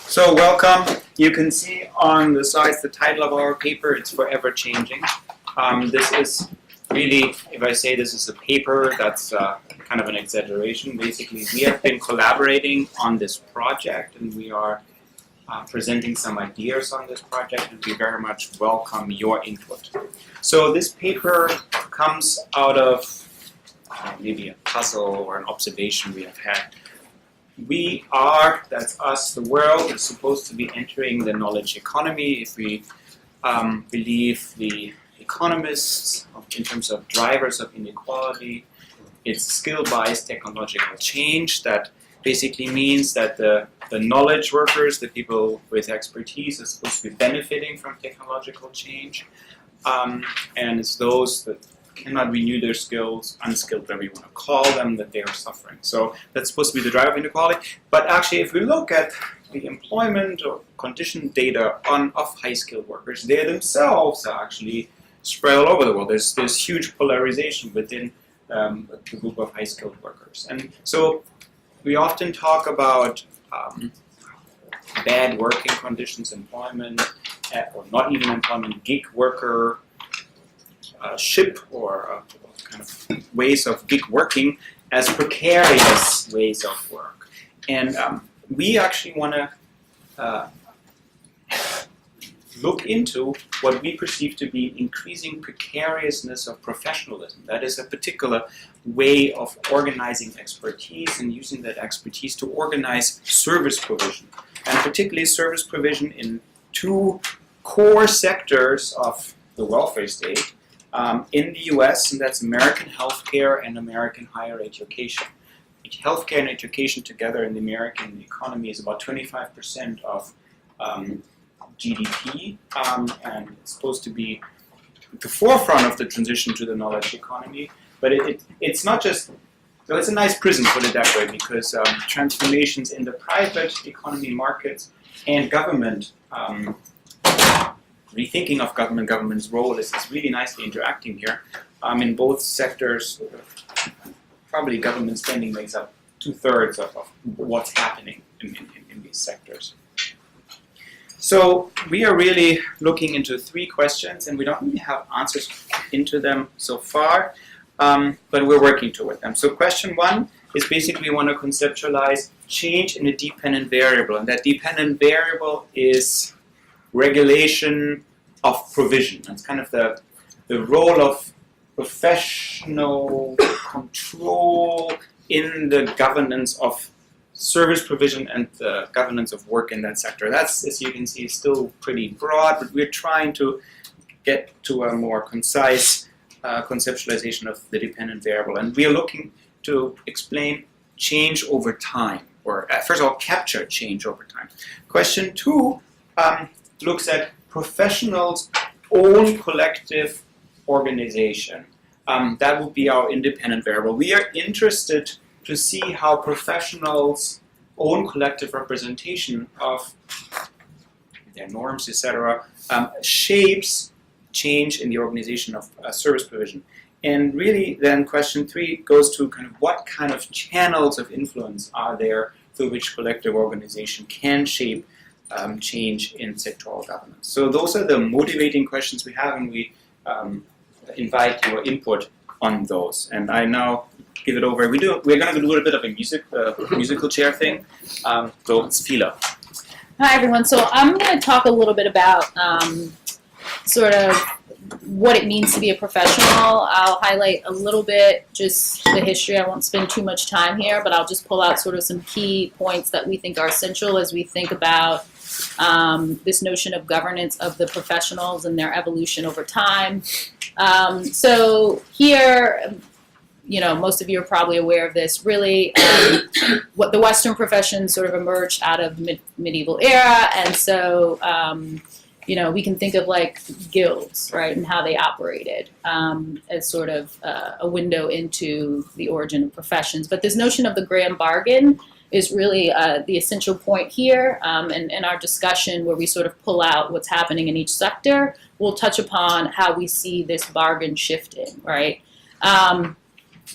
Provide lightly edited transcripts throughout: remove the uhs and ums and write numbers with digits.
So welcome. You can see on the sides the title of our paper. It's Forever Changing. This is really, if I say this is a paper, that's kind of an exaggeration. Basically, we have been collaborating on this project, and we are presenting some ideas on this project, and we very much welcome your input. So this paper comes out of maybe a puzzle or an observation we have had. We are, that's us, the world is supposed to be entering the knowledge economy if we believe the economists in terms of drivers of inequality. It's skill-based technological change that basically means that the knowledge workers, the people with expertise, are supposed to be benefiting from technological change. And it's those that cannot renew their skills, unskilled, whatever you want to call them, that they are suffering. So that's supposed to be the driver of inequality. But actually, if we look at the employment or condition data of high-skilled workers, they themselves are actually spread all over the world. There's huge polarization within the group of high-skilled workers. And so we often talk about bad working conditions, employment, or not even employment, gig worker, ship or kind of ways of gig working as precarious ways of work. And we actually want to look into what we perceive to be increasing precariousness of professionalism. That is a particular way of organizing expertise and using that expertise to organize service provision. And particularly service provision in two core sectors of the welfare state. In the US, and that's American healthcare and American higher education. Healthcare and education together in the American economy is about 25% of GDP, and it's supposed to be at the forefront of the transition to the knowledge economy. But it's not just, so it's a nice prism, put it that way, because transformations in the private economy markets and government rethinking of government's role is really nicely interacting here. In both sectors, probably government spending makes up 2/3 of what's happening in these sectors. So we are really looking into 3 questions, and we don't really have answers into them so far, but we're working toward them. So question 1 is basically we want to conceptualize change in a dependent variable, and that dependent variable is regulation of provision. That's kind of the role of professional control in the governance of service provision and the governance of work in that sector. That's, as you can see, still pretty broad, but we're trying to get to a more concise conceptualization of the dependent variable. And we are looking to explain change over time, or first of all, capture change over time. Question 2 looks at professionals' own collective organization. That would be our independent variable. We are interested to see how professionals' own collective representation of their norms, etc., shapes change in the organization of service provision. And really, then question 3 goes to kind of what kind of channels of influence are there through which collective organization can shape change in sectoral governance. So those are the motivating questions we have, and we invite your input on those. And I now give it over. We're going to do a little bit of a musical chair thing. So it's Phela. Hi everyone. So I'm going to talk a little bit about sort of what it means to be a professional. I'll highlight a little bit just the history. I won't spend too much time here, but I'll just pull out sort of some key points that we think are essential as we think about this notion of governance of the professionals and their evolution over time. So here, you know, most of you are probably aware of this, really what the Western professions sort of emerged out of the medieval era, and so you know, we can think of like guilds, right, and how they operated as sort of a window into the origin of professions. But this notion of the grand bargain is really the essential point here. And in our discussion where we sort of pull out what's happening in each sector, we'll touch upon how we see this bargain shifting, right?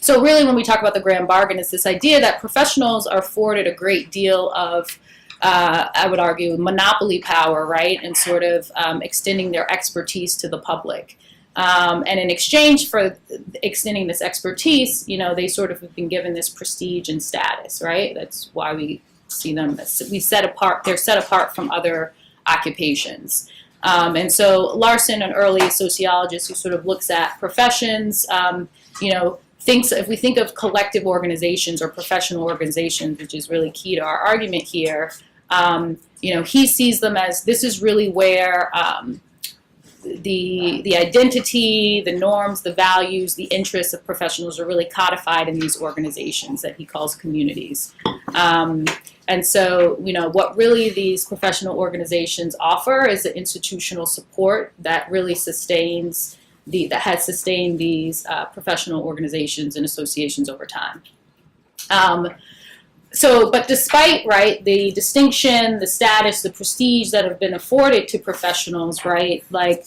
So really when we talk about the grand bargain, it's this idea that professionals are afforded a great deal of I would argue, monopoly power, right, and sort of extending their expertise to the public. And in exchange for extending this expertise, they sort of have been given this prestige and status, right? That's why we see them, they're set apart from other occupations. And so Larson, an early sociologist who sort of looks at professions, thinks, if we think of collective organizations or professional organizations, which is really key to our argument here, he sees them as, this is really where the identity, the norms, the values, the interests of professionals are really codified in these organizations that he calls communities. And so, what really these professional organizations offer is the institutional support that really sustains that has sustained these professional organizations and associations over time. But despite, right, the distinction, the status, the prestige that have been afforded to professionals, right, like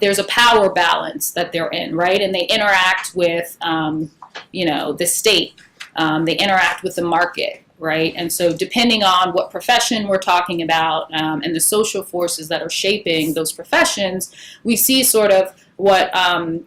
there's a power balance that they're in, right, and they interact with, the state, they interact with the market, right, and so depending on what profession we're talking about and the social forces that are shaping those professions, we see sort of what I'm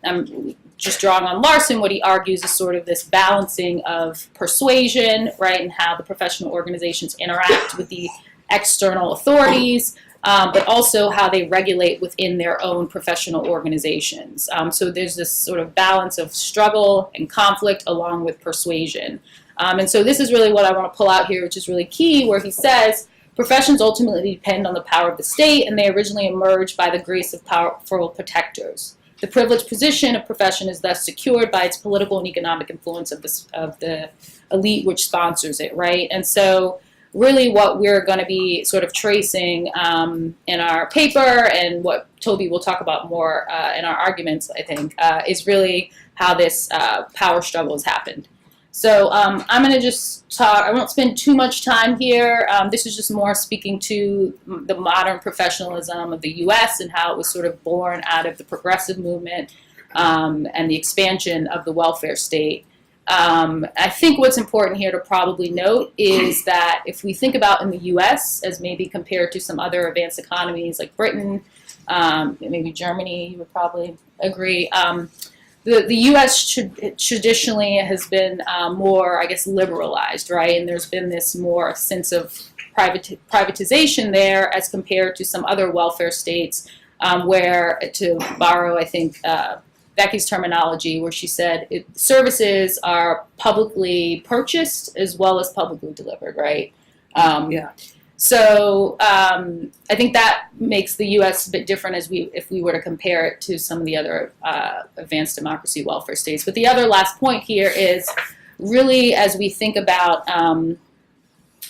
just drawing on Larson, what he argues is sort of this balancing of persuasion, right, and how the professional organizations interact with the external authorities, but also how they regulate within their own professional organizations. So there's this sort of balance of struggle and conflict along with persuasion. And so this is really what I want to pull out here, which is really key, where he says, professions ultimately depend on the power of the state, and they originally emerge by the grace of powerful protectors. The privileged position of profession is thus secured by its political and economic influence of the elite which sponsors it, right? And so really what we're going to be sort of tracing in our paper, and what Toby will talk about more in our arguments, I think, is really how this power struggle has happened. So I'm going to just talk, I won't spend too much time here. This is just more speaking to the modern professionalism of the U.S. and how it was sort of born out of the progressive movement and the expansion of the welfare state. I think what's important here to probably note is that if we think about in the U.S. as maybe compared to some other advanced economies like Britain, maybe Germany, you would probably agree, the U.S. traditionally has been more, I guess, liberalized, right? And there's been this more sense of privatization there as compared to some other welfare states where, to borrow, I think, Becky's terminology, where she said services are publicly purchased as well as publicly delivered, right? So I think that makes the U.S. a bit different if we were to compare it to some of the other advanced democracy welfare states. But the other last point here is really as we think about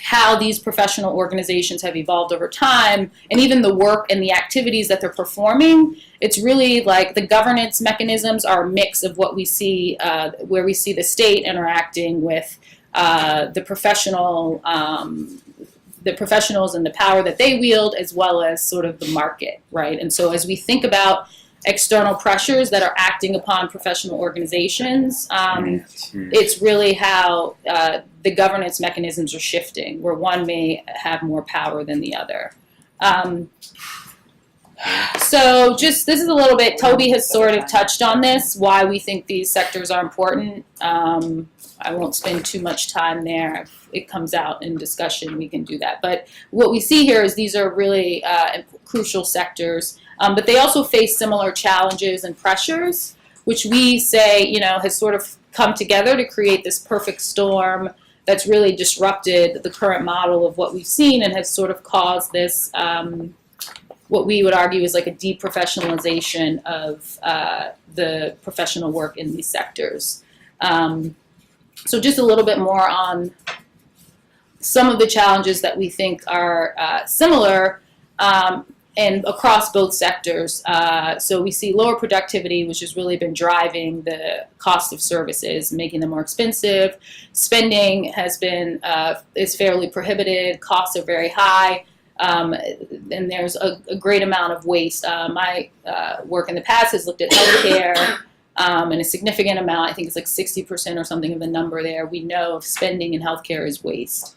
how these professional organizations have evolved over time, and even the work and the activities that they're performing, it's really like the governance mechanisms are a mix of what we see, where we see the state interacting with the professionals and the power that they wield, as well as sort of the market, right? And so as we think about external pressures that are acting upon professional organizations, it's really how the governance mechanisms are shifting, where one may have more power than the other. So just, this is a little bit, Toby has sort of touched on this, why we think these sectors are important. I won't spend too much time there. If it comes out in discussion, we can do that. But what we see here is these are really crucial sectors, but they also face similar challenges and pressures, which we say, has sort of come together to create this perfect storm that's really disrupted the current model of what we've seen and has sort of caused this, what we would argue is like a deprofessionalization of the professional work in these sectors. So just a little bit more on some of the challenges that we think are similar and across both sectors. So we see lower productivity, which has really been driving the cost of services, making them more expensive. Spending has been, is fairly prohibited. Costs are very high. And there's a great amount of waste. My work in the past has looked at healthcare, and a significant amount, I think it's like 60% or something of the number there, we know of spending in healthcare is waste.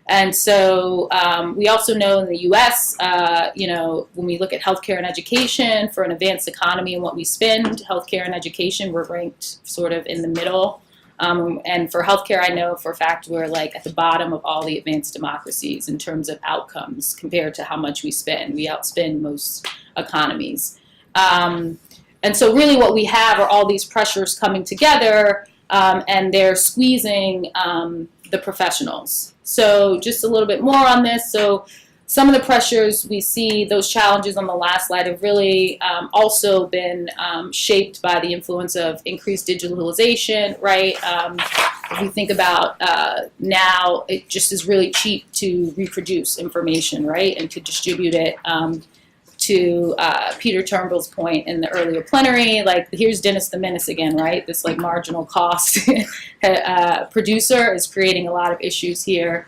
And so we also know in the U.S., when we look at healthcare and education for an advanced economy and what we spend, healthcare and education, we're ranked sort of in the middle. And for healthcare, I know for a fact we're like at the bottom of all the advanced democracies in terms of outcomes compared to how much we spend. We outspend most economies. And so really what we have are all these pressures coming together, and they're squeezing the professionals. So just a little bit more on this. So some of the pressures we see, those challenges on the last slide, have really also been shaped by the influence of increased digitalization, right? If you think about now, it just is really cheap to reproduce information, right? And to distribute it. To Peter Turnbull's point in the earlier plenary, like here's Dennis the Menace again, right? This like marginal cost producer is creating a lot of issues here.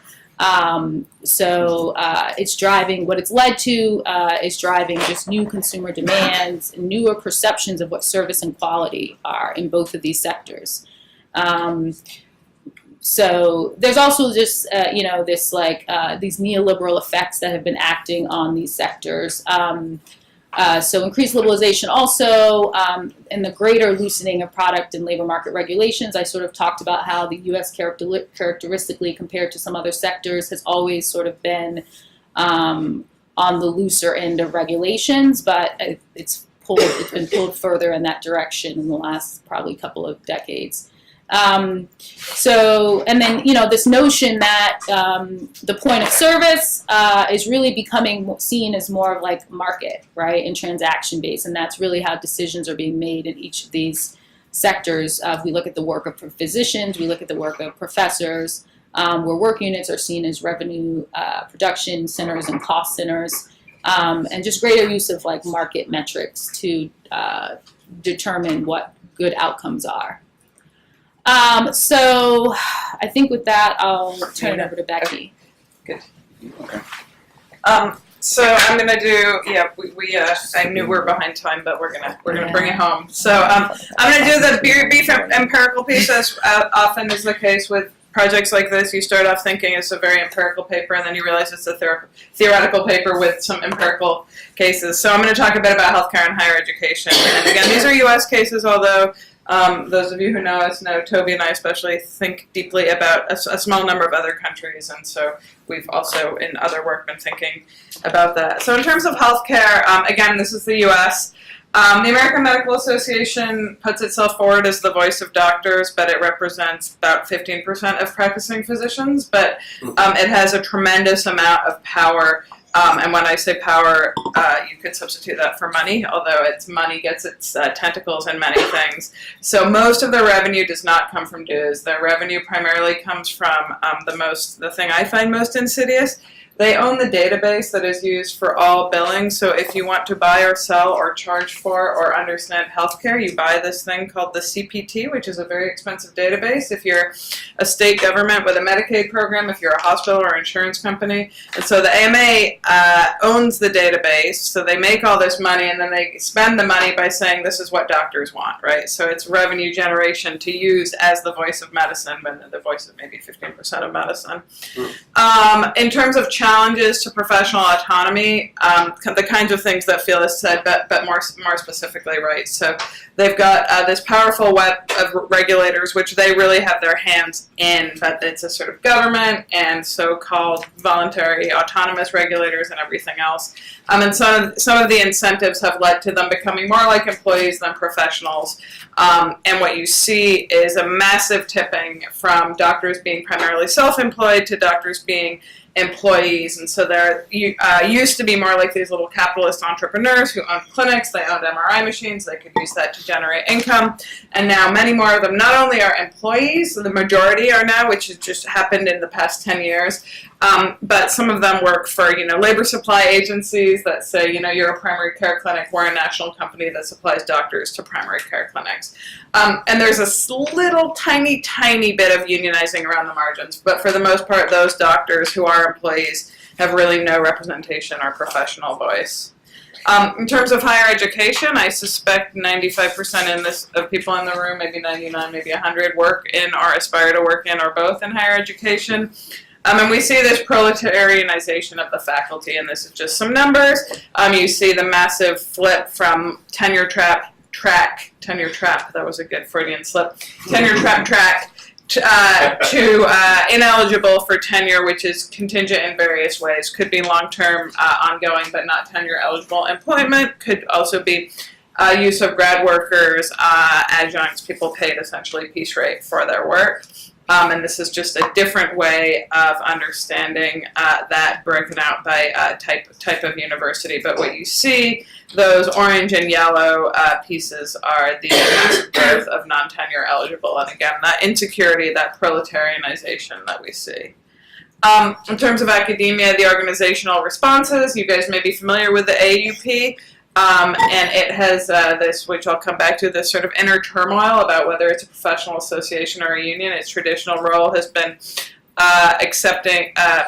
So it's driving, what it's led to is driving just new consumer demands, and newer perceptions of what service and quality are in both of these sectors. So there's also just, this like these neoliberal effects that have been acting on these sectors. So increased liberalization also, and the greater loosening of product and labor market regulations. I sort of talked about how the U.S. characteristically compared to some other sectors has always sort of been on the looser end of regulations, but it's been pulled further in that direction in the last probably couple of decades. And then, this notion that the point of service is really becoming seen as more of like market, right, and transaction based, and that's really how decisions are being made in each of these sectors. We look at the work of physicians, we look at the work of professors, where work units are seen as revenue production centers and cost centers, and just greater use of like market metrics to determine what good outcomes are. So I think with that, I'll turn it over to Becky. Good. Okay. So I'm gonna do. Yeah, I knew we were behind time, but we're gonna bring it home. So I'm gonna do the brief empirical piece, as often is the case with projects like this. You start off thinking it's a very empirical paper, and then you realize it's a theoretical paper with some empirical cases. So I'm going to talk a bit about healthcare and higher education. And again, these are U.S. cases, although those of you who know us know Toby and I especially think deeply about a small number of other countries, and so we've also in other work been thinking about that. So in terms of healthcare, again, this is the U.S. The American Medical Association puts itself forward as the voice of doctors, but it represents about 15% of practicing physicians, but it has a tremendous amount of power. And when I say power, you could substitute that for money, although money gets its tentacles in many things. So most of their revenue does not come from dues. Their revenue primarily comes from the thing I find most insidious. They own the database that is used for all billing. So if you want to buy or sell or charge for or understand healthcare, you buy this thing called the CPT, which is a very expensive database. If you're a state government with a Medicaid program, if you're a hospital or insurance company. And so the AMA owns the database. So they make all this money and then they spend the money by saying this is what doctors want, right? So it's revenue generation to use as the voice of medicine, but the voice of maybe 15% of medicine. In terms of challenges to professional autonomy, the kinds of things that Phela said, but more specifically, right? So they've got this powerful web of regulators, which they really have their hands in, but it's a sort of government and so-called voluntary autonomous regulators and everything else. And some of the incentives have led to them becoming more like employees than professionals. And what you see is a massive tipping from doctors being primarily self-employed to doctors being employees, and so they're used to be more like these little capitalist entrepreneurs who owned clinics, they owned MRI machines, they could use that to generate income, and now many more of them not only are employees, the majority are now, which has just happened in the past 10 years, but some of them work for, labor supply agencies that say, you're a primary care clinic, we're a national company that supplies doctors to primary care clinics. And there's a little tiny, tiny bit of unionizing around the margins, but for the most part, those doctors who are employees have really no representation or professional voice. In terms of higher education, I suspect 95% of people in the room, maybe 99, maybe 100, work in or aspire to work in or both in higher education. And we see this proletarianization of the faculty, and this is just some numbers. You see the massive flip from tenure trap, that was a good Freudian slip, tenure track, to ineligible for tenure, which is contingent in various ways. Could be long-term, ongoing, but not tenure-eligible employment. Could also be use of grad workers, adjuncts, people paid essentially piece rate for their work. And this is just a different way of understanding that broken out by type of university. But what you see, those orange and yellow pieces are the massive growth of non-tenure eligible. And again, that insecurity, that proletarianization that we see. In terms of academia, the organizational responses, you guys may be familiar with the AUP. And it has this, which I'll come back to, this sort of inner turmoil about whether it's a professional association or a union. Its traditional role has been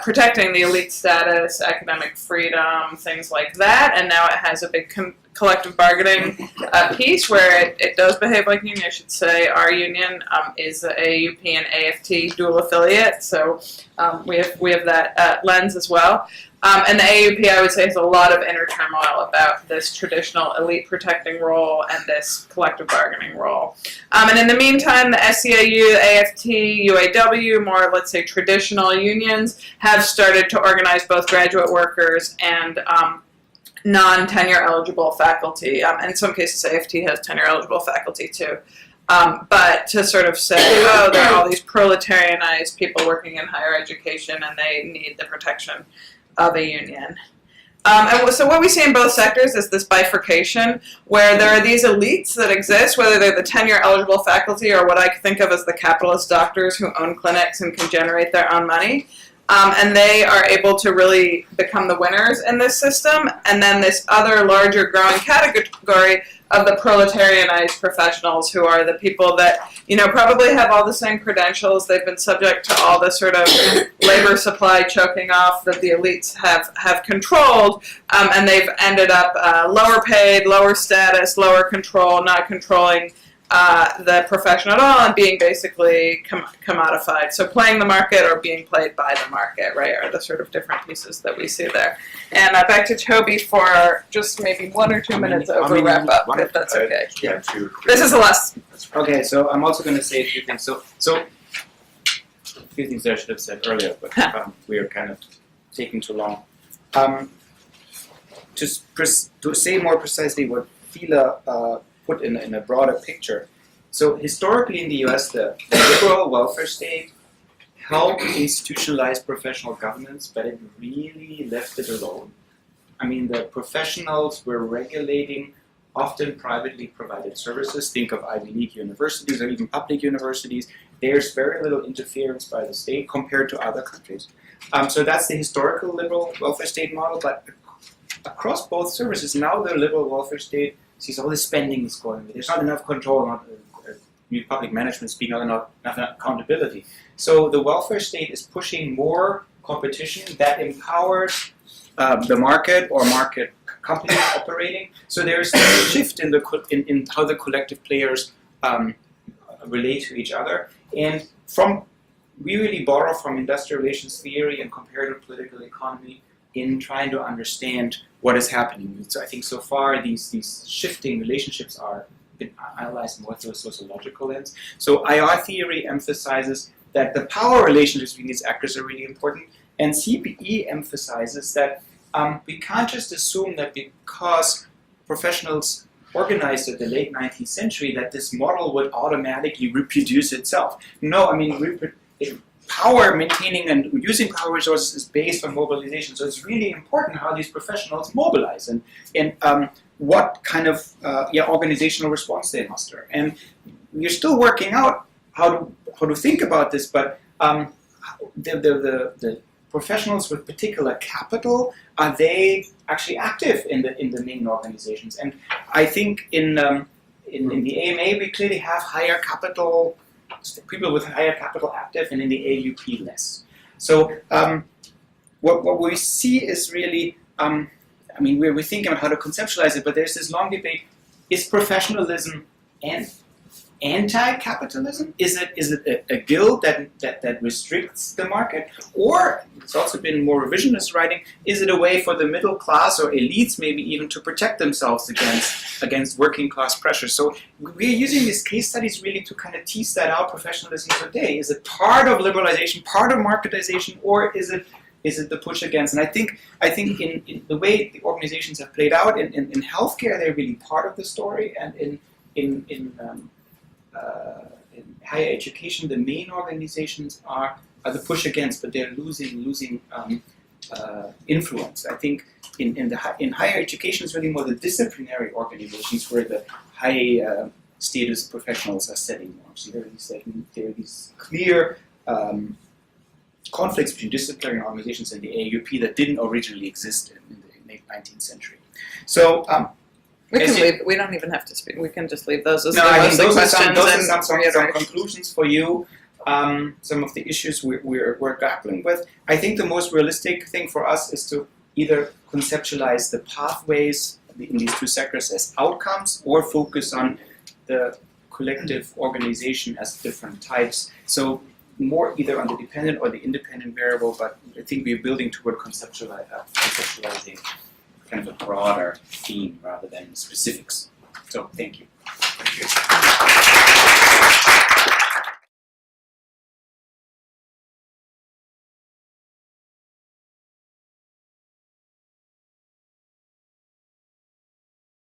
protecting the elite status, academic freedom, things like that. And now it has a big collective bargaining piece where it does behave like a union. I should say our union is the AUP and AFT dual affiliate, so we have that lens as well. And the AUP, I would say, has a lot of inner turmoil about this traditional elite protecting role and this collective bargaining role. And in the meantime, the SEAU, the AFT, UAW, more, let's say, traditional unions, have started to organize both graduate workers and non-tenure eligible faculty. In some cases, AFT has tenure eligible faculty too. But to sort of say, oh, there are all these proletarianized people working in higher education and they need the protection of a union. And so what we see in both sectors is this bifurcation where there are these elites that exist, whether they're the tenure eligible faculty or what I think of as the capitalist doctors who own clinics and can generate their own money. And they are able to really become the winners in this system. And then this other larger growing category of the proletarianized professionals who are the people that, probably have all the same credentials. They've been subject to all the sort of labor supply choking off that the elites have controlled. And they've ended up lower paid, lower status, lower control, not controlling the profession at all, and being basically commodified. So playing the market or being played by the market, right, are the sort of different pieces that we see there. And back to Toby for just maybe 1 or 2 minutes over wrap up, if that's okay. Yeah, 2. This is the last. Okay, so I'm also going to say a few things. So a few things that I should have said earlier, but we are kind of taking too long. To say more precisely what Phela put in a broader picture. So historically in the US, the liberal welfare state helped institutionalize professional governance, but it really left it alone. I mean, the professionals were regulating often privately provided services. Think of Ivy League universities or even public universities. There's very little interference by the state compared to other countries. So that's the historical liberal welfare state model, but across both services, now the liberal welfare state sees all the spending is going. There's not enough control, not new public management speak, not enough accountability. So the welfare state is pushing more competition that empowers the market or market companies operating. So there's a shift in how the collective players relate to each other. And we really borrow from industrial relations theory and comparative political economy in trying to understand what is happening. So I think so far these shifting relationships are been analyzed more through a sociological lens. So IR theory emphasizes that the power relationships between these actors are really important, and CPE emphasizes that we can't just assume that because professionals organized at the late 19th century that this model would automatically reproduce itself. No, I mean power, maintaining and using power resources is based on mobilization. So it's really important how these professionals mobilize and what kind of organizational response they muster. And we're still working out how to think about this, but the professionals with particular capital, are they actually active in the main organizations? And I think in the AMA we clearly have higher capital, people with higher capital active, and in the AUP less. So what we see is really, we're thinking about how to conceptualize it, but there's this long debate, is professionalism and anti-capitalism? Is it a guild that restricts the market? Or, it's also been more revisionist writing, is it a way for the middle class or elites maybe even to protect themselves against working class pressure? So we're using these case studies really to kind of tease that out, professionalism today. Is it part of liberalization, part of marketization, or is it the push against? And I think in the way the organizations have played out in healthcare, they're really part of the story, and in higher education, the main organizations are the push against, but they're losing influence. I think in higher education, it's really more the disciplinary organizations where the high status professionals are setting norms. So there are these clear conflicts between disciplinary organizations and the AUP that didn't originally exist in the late 19th century. So. We can leave. We don't even have to speak. We can just leave those as No, I think those are questions some conclusions for you. Some of the issues we're grappling with. I think the most realistic thing for us is to either conceptualize the pathways in these two sectors as outcomes, or focus on the collective organization as different types. So more either on the dependent or the independent variable, but I think we're building toward conceptualizing kind of a broader theme rather than specifics. So thank you. Thank you.